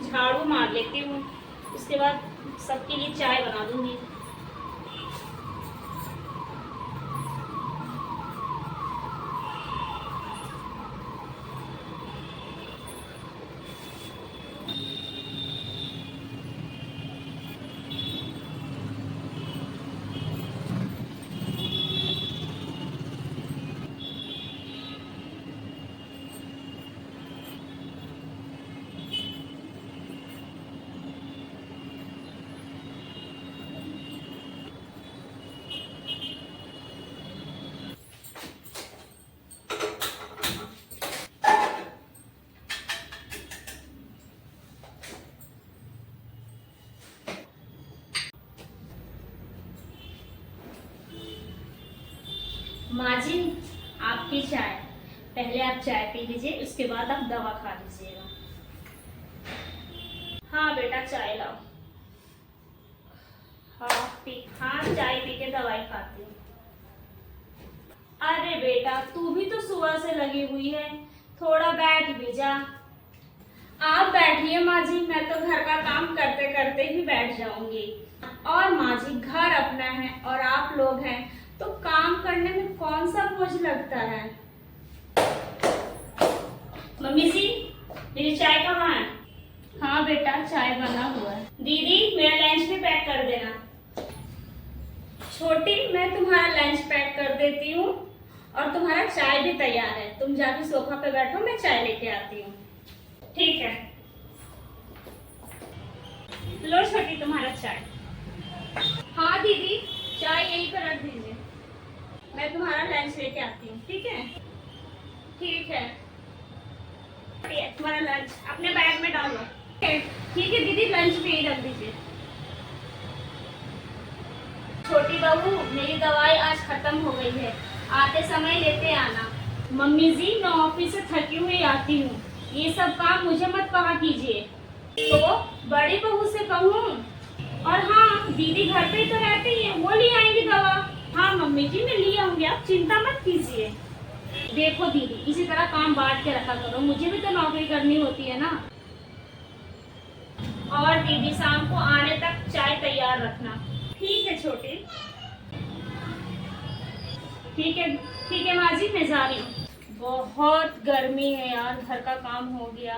झाड़ू मार लेती हूँ, उसके बाद सबके लिए चाय बना दूंगी। माँ जी, आपकी चाय। पहले आप चाय पी लीजिए, उसके बाद आप दवा खा लीजिएगा। हाँ बेटा, चाय लाओ। हाँ, चाय पी के दवाई खाती हूँ। अरे बेटा, तू भी तो सुबह से लगी हुई है, थोड़ा बैठ भी जा। आप बैठिए माँ जी, मैं तो घर का काम करते करते ही बैठ जाऊंगी। और माँ जी, घर अपना है और आप लोग हैं तो काम करने में कौन सा बोझ लगता है। मम्मी जी, मेरी चाय कहाँ है? हाँ बेटा, चाय बना हुआ है। दीदी, मेरा लंच भी पैक कर देना। छोटी, मैं तुम्हारा लंच पैक कर देती हूँ और तुम्हारा चाय भी तैयार है। तुम जाके सोफा पे बैठो, मैं चाय लेके आती हूँ। ठीक है। लो छोटी, तुम्हारा चाय। हाँ दीदी, चाय यहीं पर रख दीजिए, मैं तुम्हारा लंच लेके आती हूँ। ठीक है? ठीक है। तुम्हारा लंच अपने बैग में डालो। ठीक है दीदी, लंच भी यहीं रख दीजिए। छोटी बहू, मेरी दवाई आज खत्म हो गई है, आते समय लेते आना। मम्मी जी, मैं ऑफिस से थकी हुई आती हूँ, ये सब काम मुझे मत कहा कीजिए। तो बड़ी बहू से कहूँ? और हाँ, दीदी घर पे तो रहती है, वो ले आएंगी दवा। हाँ मम्मी जी, मैं ले आऊंगी, आप चिंता मत कीजिए। देखो दीदी, इसी तरह काम बांट के रखा करो, मुझे भी तो नौकरी करनी होती है ना। और दीदी, शाम को आने तक चाय तैयार रखना। ठीक है छोटी। ठीक है माँ जी, मैं जा रही हूँ। बहुत गर्मी है यार, घर का काम हो गया।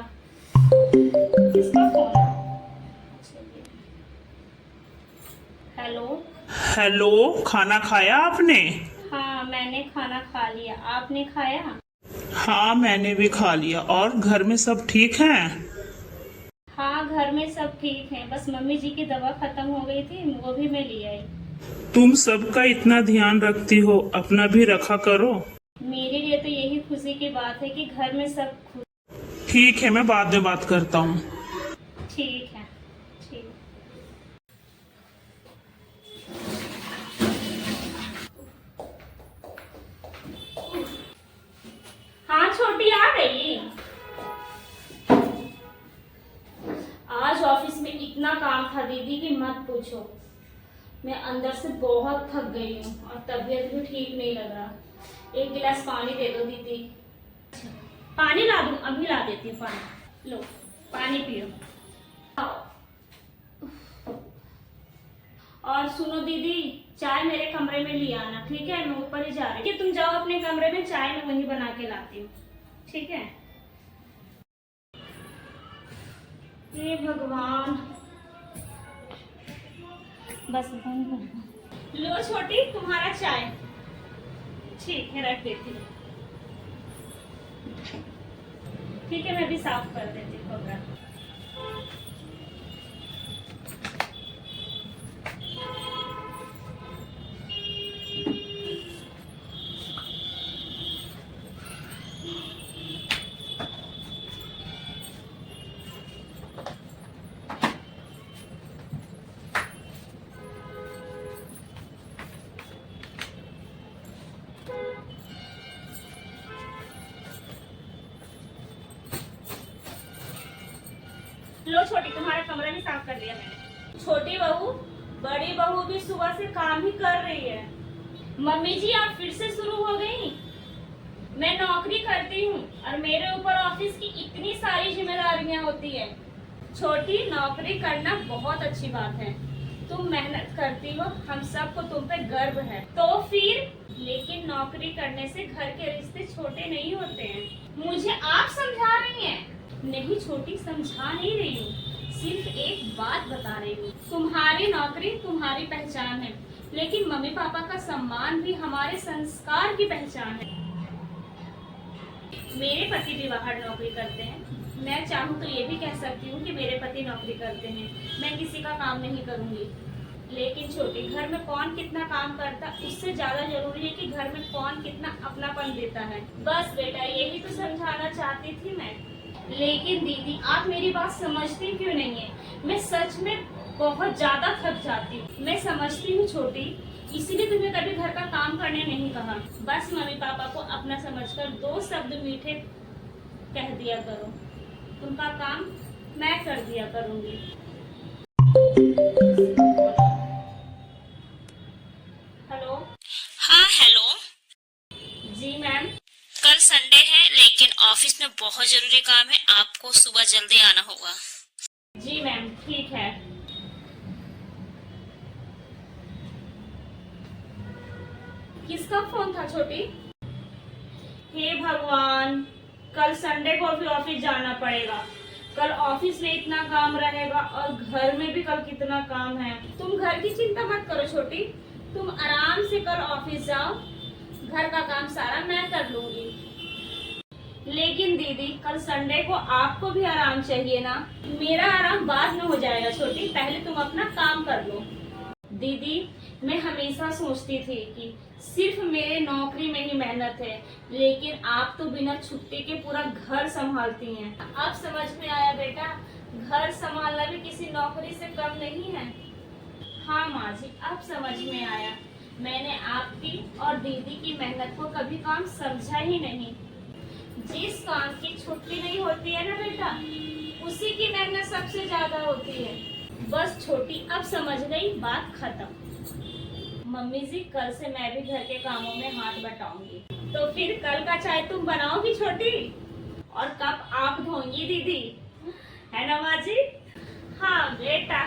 किसका फोन है? हेलो। हेलो, खाना खाया आपने? हाँ, मैंने खाना खा लिया, आपने खाया? हाँ, मैंने भी खा लिया। और घर में सब ठीक हैं? हाँ, घर में सब ठीक हैं, बस मम्मी जी की दवा खत्म हो गई थी, वो भी मैं ले आई। तुम सबका इतना ध्यान रखती हो, अपना भी रखा करो। मेरे लिए तो यही खुशी की बात है कि घर में सब खुश। ठीक है, मैं बाद में बात करता हूँ। ठीक है। ठीक। हाँ छोटी, आ गई। आज ऑफिस में इतना काम था दीदी कि मत पूछो। मैं अंदर से बहुत थक गई हूँ और तबीयत भी ठीक नहीं लग रहा। एक गिलास पानी दे दो दीदी। पानी ला दूं? अभी ला देती हूँ पानी। लो, पानी पियो। और सुनो दीदी, चाय मेरे कमरे में ले आना, ठीक है? मैं ऊपर ही जा रही हूँ कि तुम जाओ अपने कमरे में, चाय मैं वहीं बना के लाती हूँ। ठीक है? हे भगवान, बस लो छोटी, तुम्हारा चाय। ठीक है, रख देती हूँ। ठीक है, मैं भी साफ कर देती हूँ कमरा। लो छोटी, तुम्हारा कमरा भी साफ कर दिया मैंने। छोटी बहू, बड़ी बहू भी सुबह से काम ही कर रही है। मम्मी जी, आप फिर से शुरू हो गई? मैं नौकरी करती हूँ और मेरे ऊपर ऑफिस की इतनी सारी जिम्मेदारियां होती है। छोटी, नौकरी करना बहुत अच्छी बात है। तुम मेहनत करती हो, हम सबको तुम पे गर्व है। तो फिर लेकिन नौकरी करने से घर के रिश्ते छोटे नहीं होते हैं। मुझे आप समझा रही हैं? नहीं छोटी, समझा नहीं रही हूँ, सिर्फ एक बात बता रही हूँ। तुम्हारी नौकरी तुम्हारी पहचान है, लेकिन मम्मी पापा का सम्मान भी हमारे संस्कार की पहचान है। मेरे पति भी बाहर नौकरी करते हैं। मैं चाहूँ तो ये भी कह सकती हूँ कि मेरे पति नौकरी करते हैं, मैं किसी का काम नहीं करूँगी। लेकिन छोटी, घर में कौन कितना काम करता, उससे ज्यादा जरूरी है कि घर में कौन कितना अपनापन देता है। बस बेटा, यही तो समझाना चाहती थी मैं। लेकिन दीदी, आप मेरी बात समझती क्यों नहीं है? मैं सच में बहुत ज्यादा थक जाती हूँ। मैं समझती हूँ छोटी, इसीलिए तुम्हें कभी घर का काम करने नहीं कहा। बस मम्मी पापा को अपना समझकर 2 शब्द मीठे कह दिया करो, उनका काम मैं कर दिया करूंगी। हेलो। हाँ हेलो। जी मैम। कल संडे है लेकिन ऑफिस में बहुत जरूरी काम है, आपको सुबह जल्दी आना होगा। जी मैम, ठीक है। किसका फोन था छोटी? हे भगवान, कल संडे को भी ऑफिस जाना पड़ेगा। कल ऑफिस में इतना काम रहेगा और घर में भी कल कितना काम है। तुम घर की चिंता मत करो छोटी, तुम आराम से कल ऑफिस जाओ, घर का काम सारा मैं कर लूंगी। लेकिन दीदी, कल संडे को आपको भी आराम चाहिए ना। मेरा आराम बाद में हो जाएगा छोटी, पहले तुम अपना काम कर लो। दीदी, मैं हमेशा सोचती थी कि सिर्फ मेरे नौकरी में ही मेहनत है, लेकिन आप तो बिना छुट्टी के पूरा घर संभालती हैं। अब समझ में आया बेटा, घर संभालना भी किसी नौकरी से कम नहीं है। हाँ माँ जी, अब समझ में आया। मैंने आपकी और दीदी की मेहनत को कभी काम समझा ही नहीं। जिस काम की छुट्टी नहीं होती है ना बेटा, उसी की मेहनत सबसे ज्यादा होती है। बस छोटी, अब समझ गई, बात खत्म। मम्मी जी, कल से मैं भी घर के कामों में हाथ बटाऊंगी। तो फिर कल का चाय तुम बनाओगी छोटी, और कप आप धोंगी दीदी, है ना माँ जी? हाँ बेटा।